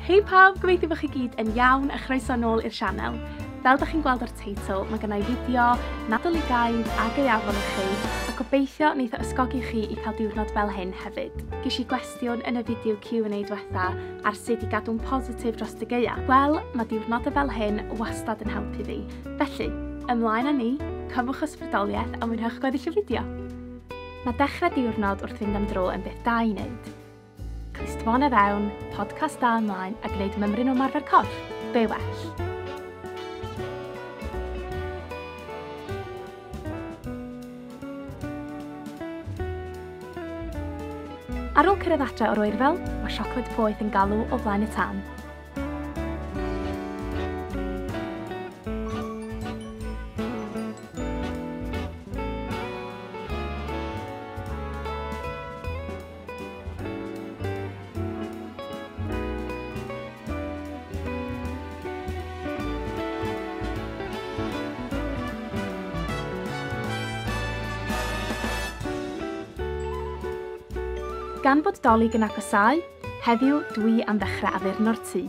Hei pawb, gobeithio bod chi gyd yn iawn a chroeso nôl i'r sianel. Fel ydych chi'n gweld o'r teitl, mae gennau fideo nadoligaidd a gaeafol i chi, a gobeithio wneith o ysgogi chi i cael diwrnod fel hyn hefyd. Ges i gwestiwn yn y fideo Q&A diwetha ar sut i gadw'n positif dros y gaea. Wel, mae diwrnodau fel hyn wastad yn helpu fi. Felly, ymlaen â ni, cymwch ysbrydoliaeth a mwynhewch gweddill y fideo. Mae dechrau diwrnod wrth fynd am dro yn beth da i wneud. Clustfon e fewn, podcast da ymlaen a gwneud mymryn o ymarfer corff. Be well. Ar ôl cyrraedd adre o'r Oerfel, mae siocled poeth yn galw o flaen y tân. Gan bod Dolig yn agosau, heddiw dwi am ddechrau addurno'r tŷ.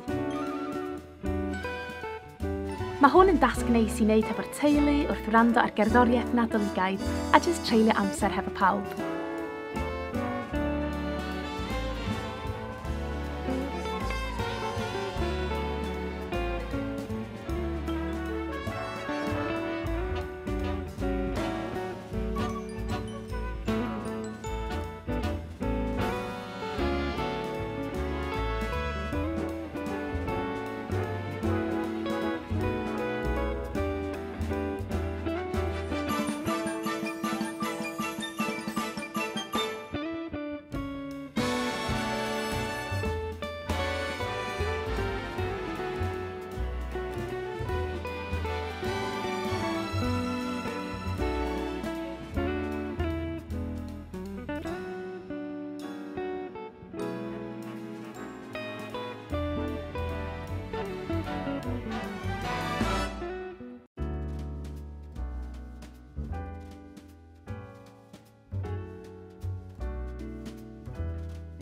Mae hwn yn dasg neis i wneud hefo'r teulu wrth wrando ar gerddoriaeth nadoligaidd a jyst treulio amser hefo pawb.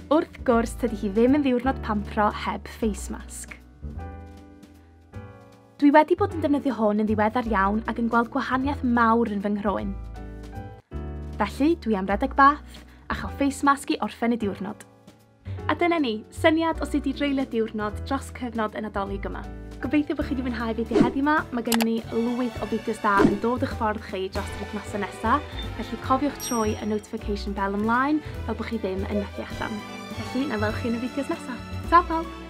Wrth gwrs, tydi hi ddim yn ddiwrnod pampro heb face mask. Dwi wedi bod yn defnyddio hwn yn ddiweddar iawn ac yn gweld gwahaniaeth mawr yn fy nghrwyn. Felly, dwi am redeg bath a chael face mask i orffen y diwrnod. A dyna ni, syniad o sut i dreulio diwrnod dros cyfnod y Nadolig yma. Gobeithio bod chi wedi mwynhau fideo heddiw yma, mae gennym ni lwyth o fideos da yn dod i'ch ffordd chi dros yr wythnosau nesaf, felly cofiwch troi y notification bell ymlaen fel bod chi ddim yn methu allan. Felly, na weld chi yn y fideos nesaf. Ta pawb!